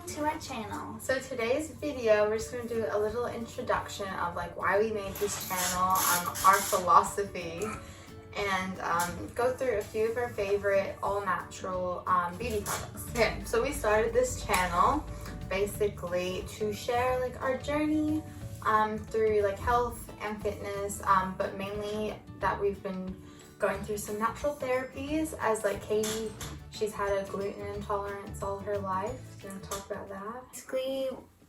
to our channel. So today's video, we're just going to do a little introduction of like why we made this channel, our philosophy, and go through a few of our favorite all-natural beauty products. Okay, so we started this channel basically to share like our journey through like health and fitness, but mainly that we've been going through some natural therapies. As like Katie, she's had a gluten intolerance all her life. Do you want to talk about that? Basically,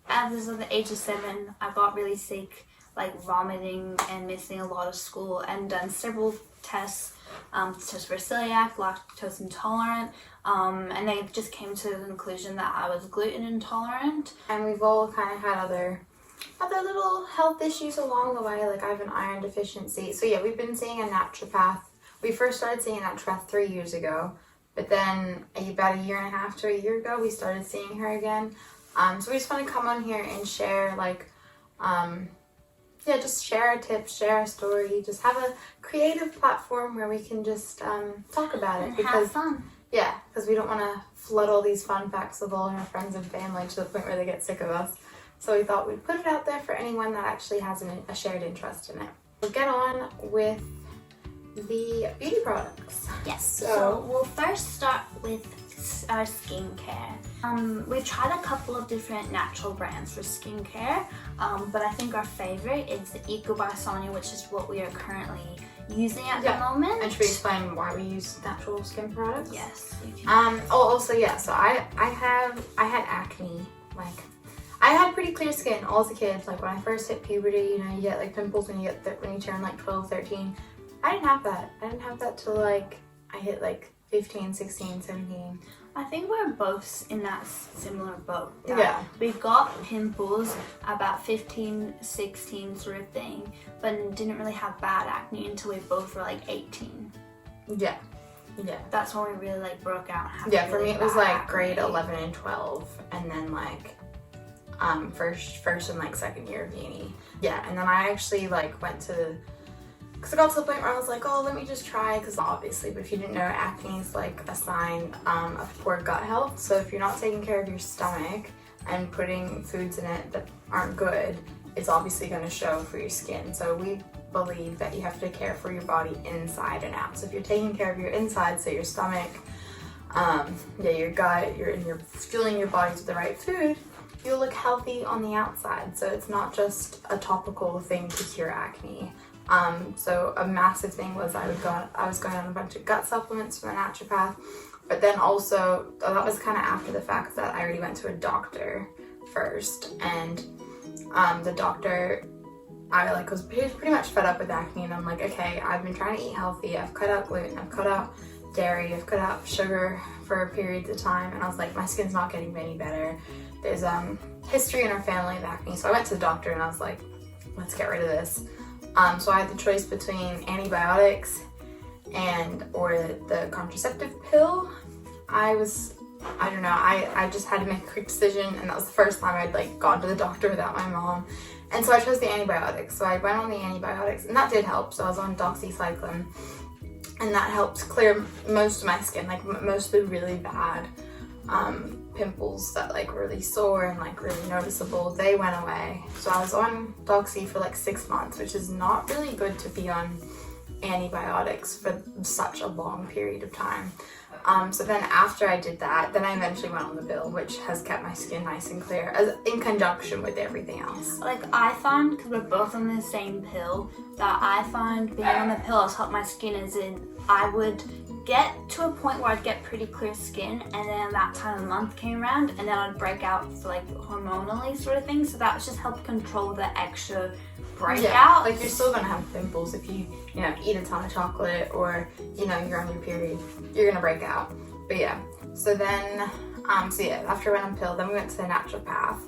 as of the age of 7, I got really sick, like vomiting and missing a lot of school, and done several tests, tests for celiac, lactose intolerant, and they just came to the conclusion that I was gluten intolerant. And we've all kind of had other little health issues along the way, like I have an iron deficiency. So yeah, we've been seeing a naturopath. We first started seeing a naturopath 3 years ago, but then about a year and a half to a year ago, we started seeing her again. So we just want to come on here and share like, just share our tips, share our story, just have a creative platform where we can just talk about it. And because have fun. Yeah, because we don't want to flood all these fun facts with all our friends and family to the point where they get sick of us. So we thought we'd put it out there for anyone that actually has a shared interest in it. We'll get on with the beauty products. Yes, so we'll first start with our skincare. We've tried a couple of different natural brands for skincare, but I think our favorite is the Eco by Sonia, which is what we are currently using at the moment. And should we explain why we use natural skin products? Yes, you can. So I had acne. Like, I had pretty clear skin all as a kid. Like when I first hit puberty, you get like pimples when you turn like 12, 13. I didn't have that. I didn't have that till like I hit like 15, 16, 17. I think we're both in that similar boat. Yeah. We got pimples about 15, 16 sort of thing, but didn't really have bad acne until we both were like 18. Yeah. That's when we really like broke out. For me it was like grade 11 and 12, and then like first and like second year of uni. Yeah, and then I actually like went to, because I got to the point where I was like, oh, let me just try, because obviously, but if you didn't know, acne is like a sign of poor gut health. So if you're not taking care of your stomach and putting foods in it that aren't good, it's obviously going to show for your skin. So we believe that you have to care for your body inside and out. So if you're taking care of your inside, so your stomach, your gut, you're fueling your body with the right food, you'll look healthy on the outside. So it's not just a topical thing to cure acne. So a massive thing was I was going on a bunch of gut supplements from a naturopath, but then also that was kind of after the fact that I already went to a doctor first, and the doctor, I was pretty much fed up with acne, and I'm like, okay, I've been trying to eat healthy, I've cut out gluten, I've cut out dairy, I've cut out sugar for periods of time, and I was like, my skin's not getting any better. There's history in our family of acne, so I went to the doctor and I was like, let's get rid of this. So I had the choice between antibiotics or the contraceptive pill. I just had to make a quick decision, and that was the first time I'd like gone to the doctor without my mom. And so I chose the antibiotics. So I went on the antibiotics, and that did help. So I was on doxycycline, and that helped clear most of my skin, like mostly really bad pimples that like really sore and like really noticeable, they went away. So I was on doxy for like 6 months, which is not really good to be on antibiotics for such a long period of time. So then after I did that, then I eventually went on the pill, which has kept my skin nice and clear in conjunction with everything else. Like I find, because we're both on the same pill, that I find being on the pill has helped my skin, as in I would get to a point where I'd get pretty clear skin, and then that time of month came around, and then I'd break out for like hormonally sort of thing. So that was just helped control the extra breakout. Yeah, like you're still gonna have pimples if you eat a ton of chocolate, or you're on your period, you're gonna break out. But yeah, so then after I went on pill, then we went to the naturopath,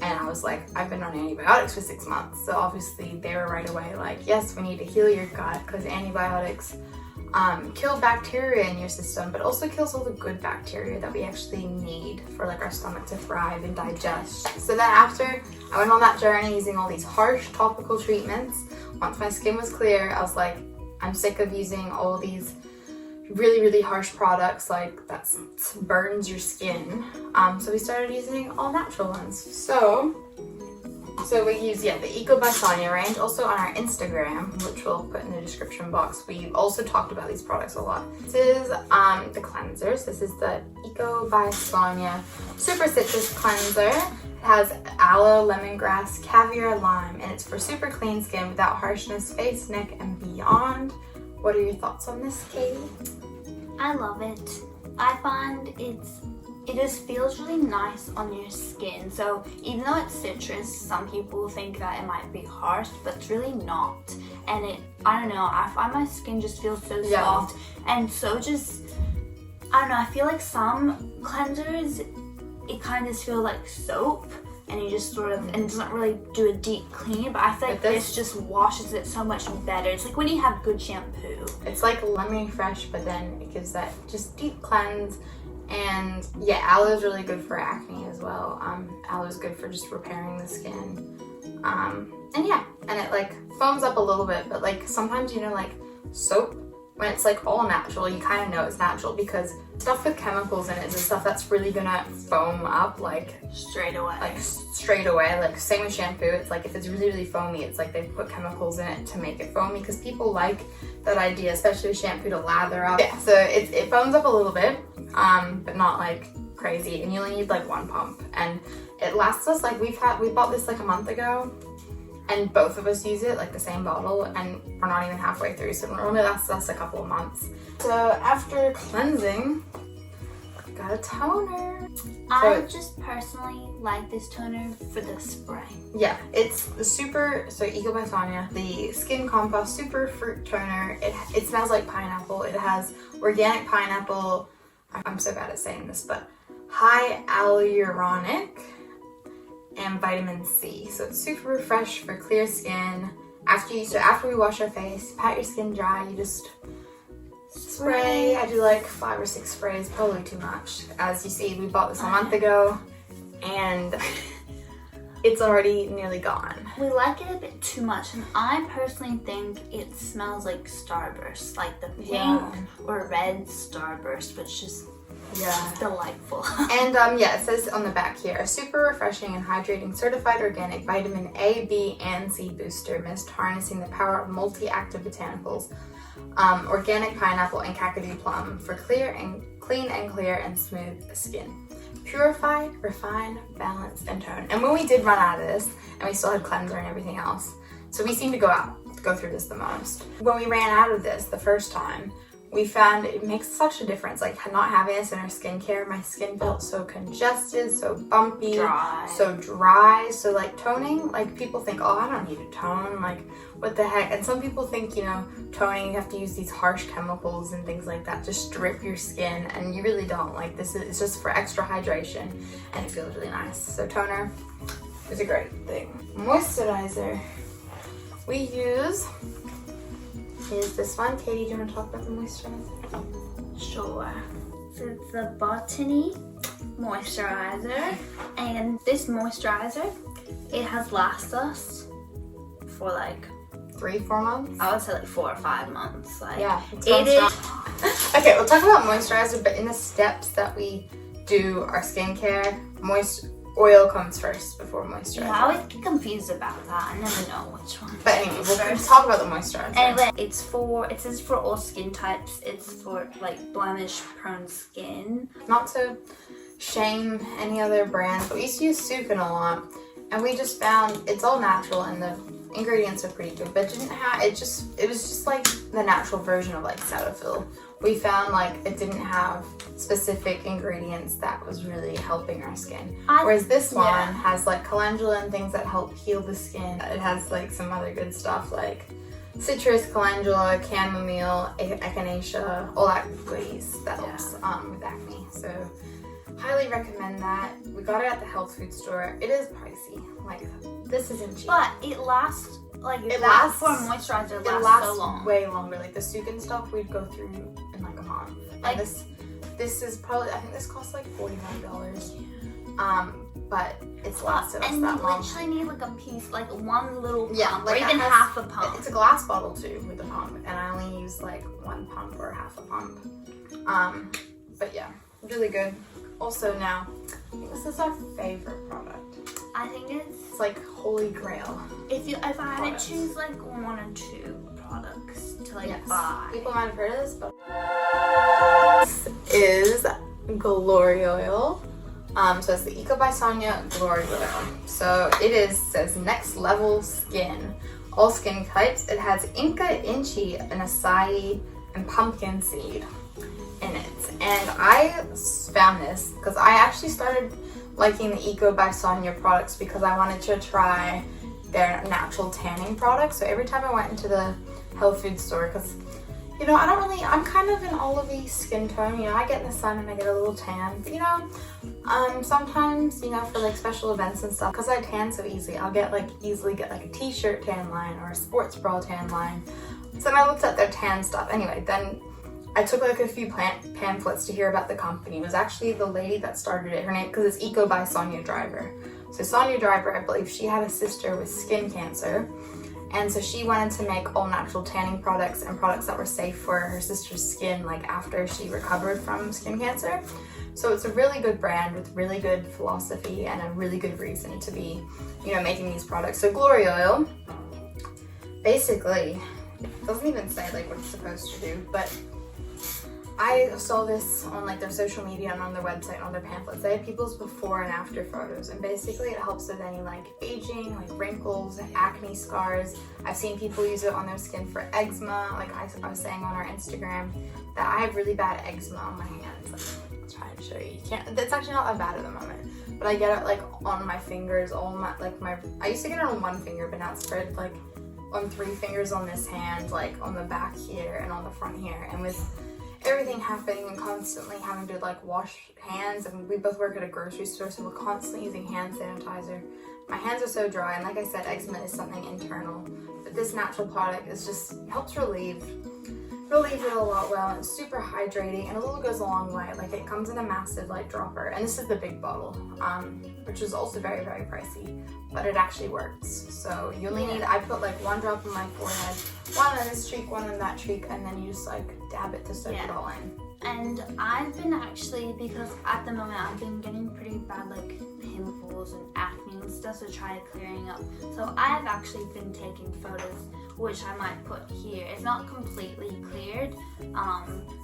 and I was like, I've been on antibiotics for 6 months. So obviously they were right away like, yes, we need to heal your gut, because antibiotics kill bacteria in your system, but also kills all the good bacteria that we actually need for like our stomach to thrive and digest. So then after I went on that journey using all these harsh topical treatments, once my skin was clear, I was like, I'm sick of using all these really, really harsh products like that burns your skin. So we started using all natural ones. So we use, the Eco by Sonia range. Also on our Instagram, which we'll put in the description box, we've also talked about these products a lot. This is the cleansers. This is the Eco by Sonia Super Citrus Cleanser. It has aloe, lemongrass, caviar, lime, and it's for super clean skin without harshness, face, neck, and beyond. What are your thoughts on this, Katie? I love it. I find it just feels really nice on your skin. So even though it's citrus, some people think that it might be harsh, but it's really not. And I don't know, I find my skin just feels so soft and so just, I don't know, I feel like some cleansers, it kind of just feels like soap and you just sort of, and it doesn't really do a deep clean, but I feel like this just washes it so much better. It's like when you have good shampoo. It's like lemony fresh, but then it gives that just deep cleanse. And yeah, aloe is really good for acne as well. Aloe is good for just repairing the skin. And yeah, and it like foams up a little bit, but like sometimes, you know, like soap, when it's like all natural, you kind of know it's natural because stuff with chemicals in it is the stuff that's really gonna foam up like straight away. Like same with shampoo. It's like if it's really, really foamy, it's like they put chemicals in it to make it foamy because people like that idea, especially with shampoo, to lather up. Yeah, so it foams up a little bit, but not like crazy. And you only need like one pump, and it lasts us like we bought this like a month ago. And both of us use it, like the same bottle, and we're not even halfway through, so it normally lasts us a couple of months. So after cleansing, we got a toner. I just personally like this toner for the spray. Yeah, it's the Eco by Sonia, the Skin Compost Super Fruit Toner. It smells like pineapple. It has organic pineapple, I'm so bad at saying this, but high hyaluronic and vitamin C. So it's super refresh for clear skin. After we wash our face, pat your skin dry, you just spray. I do like 5 or 6 sprays, probably too much. As you see, we bought this a month ago and it's already nearly gone. We like it a bit too much, and I personally think it smells like Starburst, like the pink or red Starburst, which is delightful. And it says on the back here, a super refreshing and hydrating certified organic vitamin A, B, and C booster mist harnessing the power of multi-active botanicals, organic pineapple and Kakadu plum for clean and clear and smooth skin. Purify, refine, balance, and tone. And when we did run out of this, and we still had cleanser and everything else, so we seemed to go through this the most. When we ran out of this the first time, we found it makes such a difference. Like not having this in our skincare, my skin felt so congested, so bumpy, so dry. So like toning, like people think, oh, I don't need to tone, like what the heck? And some people think, you know, toning, you have to use these harsh chemicals and things like that to strip your skin, and you really don't. Like it's just for extra hydration, and it feels really nice. So toner is a great thing. Moisturizer we use is this one. Katie, do you want to talk about the moisturizer? Sure. So it's the Botany moisturizer, and this moisturizer, it has lasted us for like 3-4 months. I would say like 4 or 5 months. Like it is. Okay, we'll talk about moisturizer, but in the steps that we do our skincare, oil comes first before moisturizer. Yeah, I always get confused about that. I never know which one. But anyway, we'll talk about the moisturizer. Anyway, it says for all skin types. It's for like blemish prone skin. Not to shame any other brands, but we used to use Sukin a lot, and we just found it's all natural and the ingredients are pretty good, but it was just like the natural version of like Cetaphil. We found like it didn't have specific ingredients that was really helping our skin. Whereas this one has like calendula and things that help heal the skin. It has like some other good stuff like citrus, calendula, chamomile, echinacea, all that goodies that helps with acne. So highly recommend that. We got it at the health food store. It is pricey. Like this isn't cheap. But it lasts like it lasts for a moisturizer. It lasts so long. Way longer. Like the Sukin stuff we'd go through in like a month. Like this is probably, I think this costs like $49. But it's lasted us and that you long. literally need like a piece, like one little pump, Yeah, like or even it has- half a pump. It's a glass bottle too with a pump, and I only use like one pump or half a pump. But yeah, really good. Also now, I think this is our favorite product. I think It's like holy grail. if I had Products. to choose like one or two products to like Yes. buy. People might have heard of this, but this is Glory Oil. So it's the Eco by Sonia Glory Oil. So it says next level skin. All skin types. It has Inca, Inchi, and acai, and pumpkin seed in it. And I found this because I actually started liking the Eco by Sonia products because I wanted to try their natural tanning products. So every time I went into the health food store, because you know, I'm kind of an olive skin tone, you know, I get in the sun and I get a little tan, but you know, sometimes, you know, for like special events and stuff, because I tan so easily, I'll easily get like a t-shirt tan line or a sports bra tan line. So then I looked at their tan stuff. Anyway, then I took like a few pamphlets to hear about the company. It was actually the lady that started it, her name, because it's Eco by Sonia Driver. So Sonia Driver, I believe she had a sister with skin cancer. And so she wanted to make all natural tanning products and products that were safe for her sister's skin, like after she recovered from skin cancer. So it's a really good brand with really good philosophy and a really good reason to be, you know, making these products. So Glory Oil, basically, it doesn't even say like what it's supposed to do, but I saw this on like their social media and on their website and on their pamphlets. They have people's before and after photos, and basically it helps with any like aging, like wrinkles, acne scars. I've seen people use it on their skin for eczema. Like I was saying on our Instagram that I have really bad eczema on my hands. Like, I'll try and show you. You can't. It's actually not that bad at the moment, but I get it like on my fingers, I used to get it on one finger, but now it's spread like on 3 fingers on this hand, like on the back here and on the front here, and with everything happening and constantly having to like wash hands, and we both work at a grocery store, so we're constantly using hand sanitizer. My hands are so dry, and like I said, eczema is something internal, but this natural product is just helps relieve it a lot well, and it's super hydrating, and a little goes a long way. Like it comes in a massive like dropper, and this is the big bottle, which is also very, very pricey, but it actually works. So you only need, I put like 1 drop on my forehead, 1 on this cheek, 1 on that cheek, and then you just like dab it to soak it all in. And I've been actually, because at the moment I've been getting pretty bad like pimples and acne and stuff, so try clearing up. So I've actually been taking photos, which I might put here. It's not completely cleared,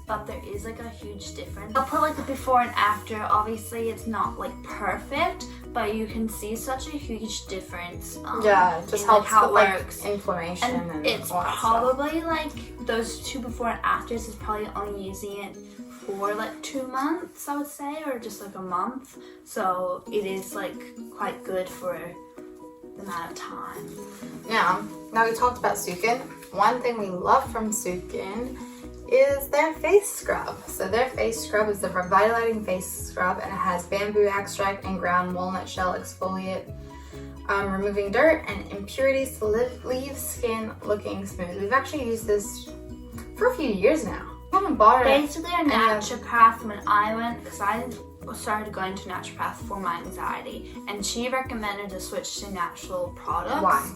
but there is like a huge difference. I'll put like the before and after. Obviously it's not like perfect, but you can see such a huge difference. Yeah, it just in, helps how with it works. like inflammation and It's all that probably like those 2 before and afters is probably only using it for like 2 months, I would say, or just like a month. So it is like quite good for the amount of time. Now we talked about Sukin. One thing we love from Sukin is their face scrub. So their face scrub is the Revitalizing Face Scrub, and it has bamboo extract and ground walnut shell exfoliate, removing dirt and impurities to leave skin looking smooth. We've actually used this for a few years now. I haven't bought it. Basically, a naturopath, when I went, because I started going to naturopath for my anxiety, and she recommended to switch to natural products. Why?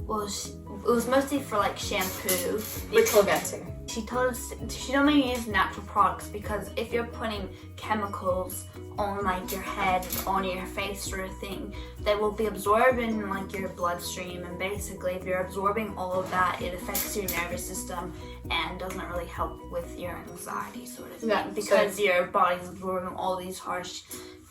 Well, it was mostly for like shampoo, Which we'll get to. She told us she told me to use natural products because if you're putting chemicals on like your head, on your face sort of thing, they will be absorbed in like your bloodstream, and basically if you're absorbing all of that, it affects your nervous system and doesn't really help with your anxiety sort of thing, because your body's absorbing all these harsh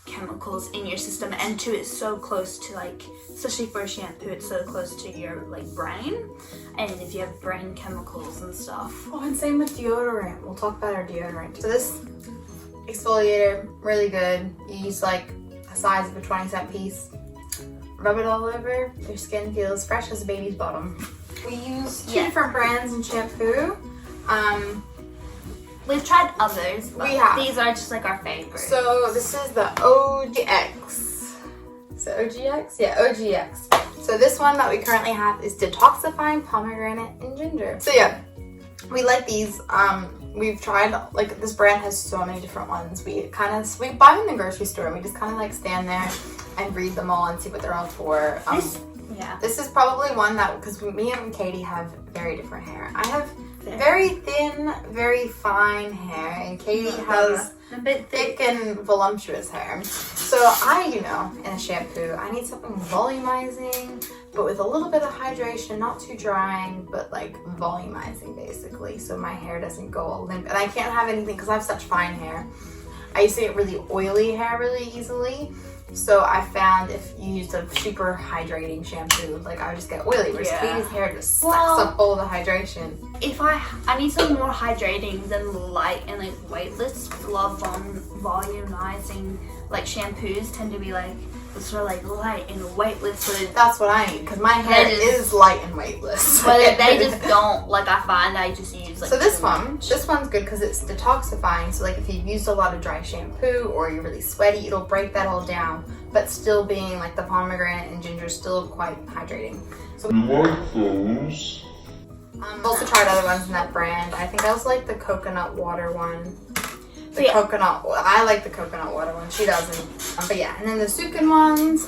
chemicals in your system, and too it's so close to like, especially for shampoo, it's so close to your like brain, and if you have brain chemicals and stuff. Oh, and same with deodorant. We'll talk about our deodorant. So this exfoliator, really good. You use like the size of a 20-cent piece. Rub it all over. Your skin feels fresh as a baby's bottom. We use 2 different brands in shampoo. We've tried others, but we have. These are just like our favorites. So this is the OGX. So OGX? Yeah, OGX. So this one that we currently have is detoxifying pomegranate and ginger. So yeah, we like these. we've tried, like, this brand has so many different ones. We buy them in the grocery store and we just kind of like stand there and read them all and see what they're all for. This is probably one that, because me and Katie have very different hair. I have very thin, very fine hair, and Katie has a bit thick and voluptuous hair. So in a shampoo, I need something volumizing, but with a little bit of hydration, not too drying, but like volumizing basically, so my hair doesn't go all limp. And I can't have anything, because I have such fine hair. I used to get really oily hair really easily. So I found if you used a super hydrating shampoo, like I would just get oily, whereas Katie's hair just sucks up all the hydration. If I need something more hydrating than light and like weightless, love volumizing like shampoos tend to be like sort of like light and weightless. But that's what I need, because my hair is light and weightless. But they just don't, like, I find I just use like. So this one's good because it's detoxifying. So like if you've used a lot of dry shampoo or you're really sweaty, it'll break that all down, but still being like the pomegranate and ginger still quite hydrating. So we like those. I've also tried other ones in that brand. I think I also like the coconut water one. I like the coconut water one. She doesn't. But yeah, and then the Sukin ones.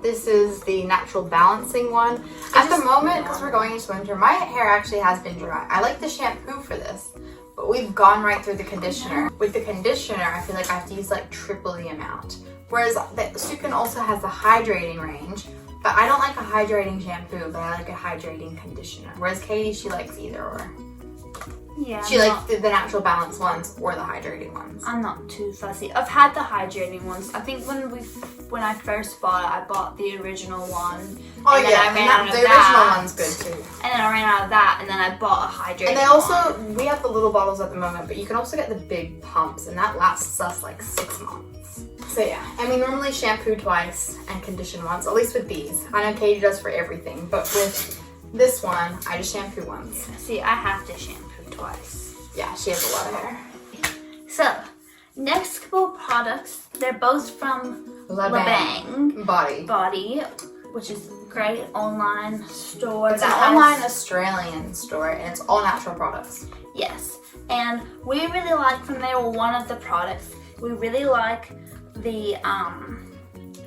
This is the natural balancing one. At the moment, because we're going into winter, my hair actually has been dry. I like the shampoo for this, but we've gone right through the conditioner. With the conditioner, I feel like I have to use like triple the amount. Whereas the Sukin also has the hydrating range, but I don't like a hydrating shampoo, but I like a hydrating conditioner. Whereas Katie, she likes either or. Yeah. She likes the natural balance ones or the hydrating ones. I'm not too fussy. I've had the hydrating ones. I think when I first bought it, I bought the original one. Oh yeah, the original one's good too. And then I ran out of that, and then I bought a hydrating And they also, we have the little bottles at the moment, but you can also get the big pumps, and that lasts us like 6 months. So yeah, and we normally shampoo twice and condition once, at least with these. I know Katie does for everything, but with this one, I just shampoo once. See, I have to shampoo twice. Yeah, she has a lot of hair. So, next couple products, they're both from LaBang Body, which is a great online store. It's an online Australian store, and it's all natural products. Yes, and we really like from there, one of the products, we really like the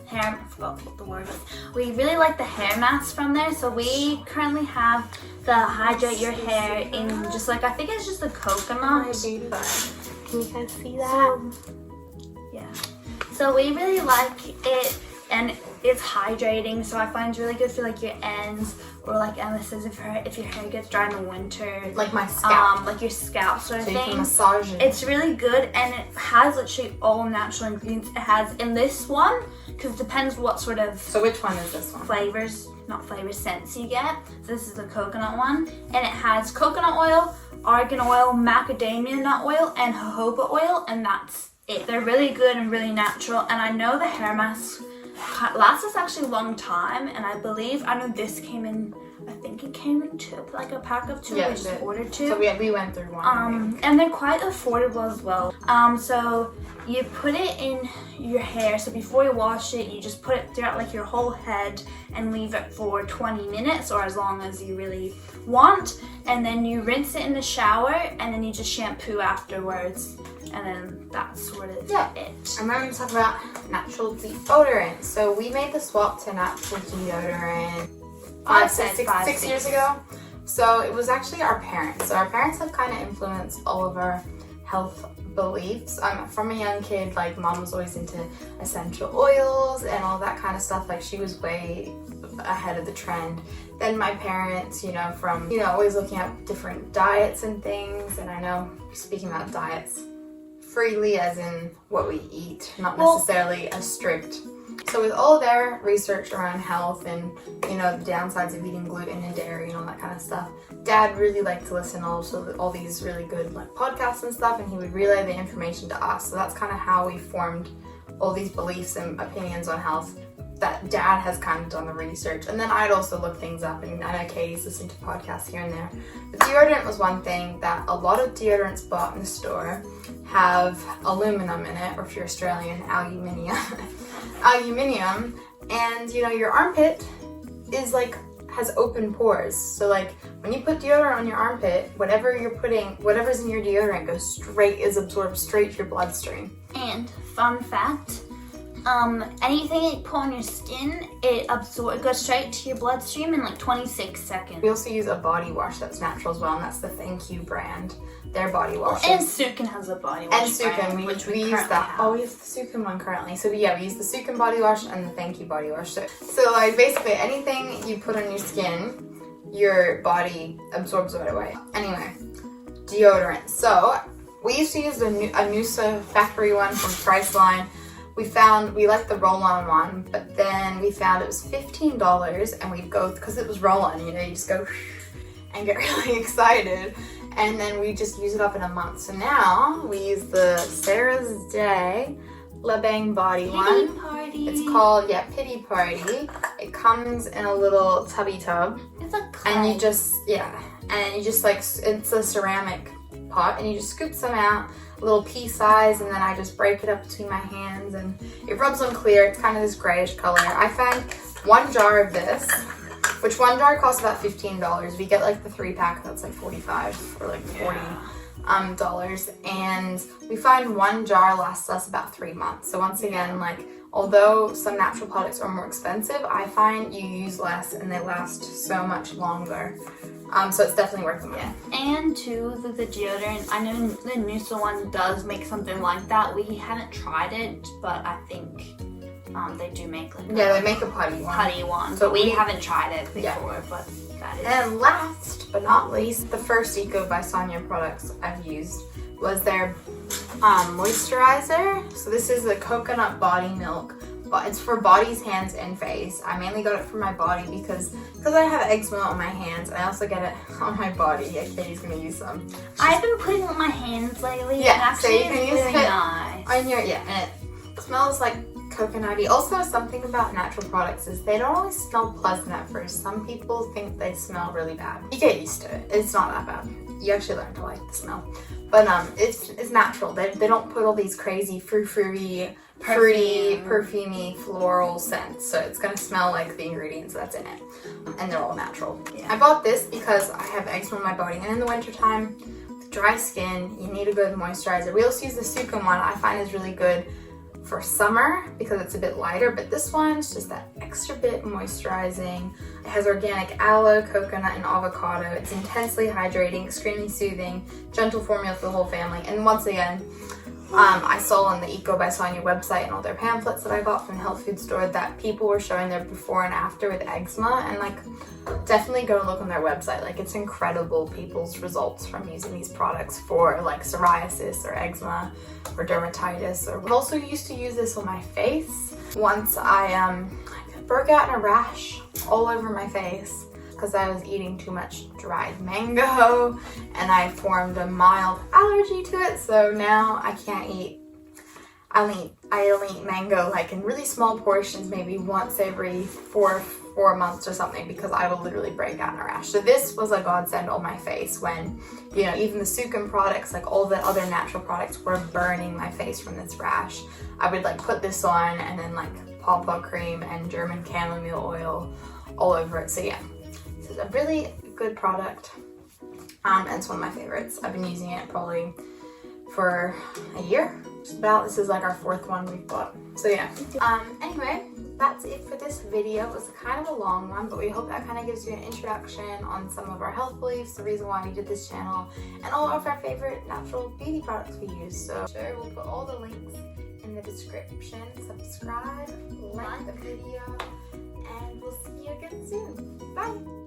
hair, I forgot what the word is. We really like the hair mask from there, so we currently have the Hydrate Your Hair in just like, I think it's just a coconut. Can you guys see that? Yeah. So we really like it, and it's hydrating, so I find it's really good for like your ends, or like Emma says, if your hair gets dry in the winter. Like my scalp. Like your scalp sort of so thing. You can massage it. It's really good, and it has literally all natural ingredients. It has in this one, because it depends what sort of. So which one is this one? Scents you get. So this is the coconut one, and it has coconut oil, argan oil, macadamia nut oil, and jojoba oil, and that's it. They're really good and really natural, and I know the hair mask lasts us actually a long time, and I know this came in, I think it came in like a pack of 2. Yeah, we just ordered 2. So we went through one. And they're quite affordable as well. So you put it in your hair, so before you wash it, you just put it throughout like your whole head and leave it for 20 minutes or as long as you really want, and then you rinse it in the shower, and then you just shampoo afterwards, and then that's sort of it. And then we're going to talk about natural deodorant. So we made the swap to natural deodorant 6 years ago. So it was actually our parents. So our parents have kind of influenced all of our health beliefs. From a young kid, like mom was always into essential oils and all that kind of stuff. Like she was way ahead of the trend. Then my parents, from always looking at different diets and things. And I know, speaking about diets, freely as in what we eat, not necessarily a strict. So with all their research around health and the downsides of eating gluten and dairy and all that kind of stuff, Dad really liked to listen also to all these really good like podcasts and stuff, and he would relay the information to us. So that's kind of how we formed all these beliefs and opinions on health, that Dad has kind of done the research. And then I'd also look things up, and I know Katie's listened to podcasts here and there. But deodorant was one thing that a lot of deodorants bought in the store have aluminum in it, or if you're Australian, aluminium. And your armpit is like has open pores. So like when you put deodorant on your armpit, whatever's in your deodorant is absorbed straight to your bloodstream. And fun fact, anything you put on your skin, it goes straight to your bloodstream in like 26 seconds. We also use a body wash that's natural as well, and that's the Thank You brand. Their body wash. And Sukin has a body wash. And Sukin, we use that. have. Oh, we use the Sukin one currently. So yeah, we use the Sukin body wash and the Thank You body wash. So like basically anything you put on your skin, your body absorbs right away. Anyway, deodorant. So we used to use the Noosa factory one from Priceline. We liked the roll-on one, but then we found it was $15, and we'd go, because it was roll-on, you just go and get really excited, and then we just use it up in a month. So now we use the Sarah's Day La Bang Body one. Pity Party. It's called, Pity Party. It comes in a little tubby tub. It's a clay. And you just, like, it's a ceramic pot, and you just scoop some out, a little pea size, and then I just break it up between my hands, and it rubs on clear. It's kind of this grayish color. I found one jar of this, which one jar costs about $15. We get like the 3-pack, that's like $45 or like $40 dollars, and we find one jar lasts us about 3 months. So once again, like, although some natural products are more expensive, I find you use less and they last so much longer. So it's definitely worth the money. And too, the deodorant, I know the Noosa one does make something like that. We haven't tried it, but I think they do make like they make a putty one. So we haven't tried it before, but that is. And last but not least, the first Eco by Sonia products I've used was their moisturizer. So this is the coconut body milk. But it's for bodies, hands, and face. I mainly got it for my body because I have eczema on my hands. I also get it on my body. Yeah, Katie's gonna use some. I've been putting it on my hands lately. Yeah, and actually so you can use really it nice. on your and it smells like coconutty. Also, something about natural products is they don't always smell pleasant at first. Some people think they smell really bad. You get used to it. It's not that bad. You actually learn to like the smell. But it's natural. They don't put all these crazy fruity, perfumey floral scents. So it's gonna smell like the ingredients that's in it, and they're all natural. Yeah. I bought this because I have eczema on my body, and in the wintertime, with dry skin, you need a good moisturizer. We also use the Sukin one. I find is really good for summer because it's a bit lighter, but this one's just that extra bit moisturizing. It has organic aloe, coconut, and avocado. It's intensely hydrating, extremely soothing, gentle formula for the whole family. And once again, I saw on the Eco by Sonia website and all their pamphlets that I got from the health food store that people were showing their before and after with eczema, and like definitely go look on their website. Like, it's incredible people's results from using these products for like psoriasis or eczema or dermatitis. Or I also used to use this on my face. Once I broke out in a rash all over my face because I was eating too much dried mango and I formed a mild allergy to it, so now I can't eat. I only eat mango like in really small portions, maybe once every four months or something, because I will literally break out in a rash. So this was a godsend on my face when, even the Sukin products, like all the other natural products, were burning my face from this rash. I would like put this on and then like pawpaw cream and German chamomile oil all over it. So yeah, this is a really good product, and it's one of my favorites. I've been using it probably for a year. This is like our 4th one we've bought. So yeah. Anyway, that's it for this video. It was kind of a long one, but we hope that kind of gives you an introduction on some of our health beliefs, the reason why we did this channel, and all of our favorite natural beauty products we use. So sure, we'll put all the links in the description. Subscribe, like the video, and we'll see you again soon. Bye!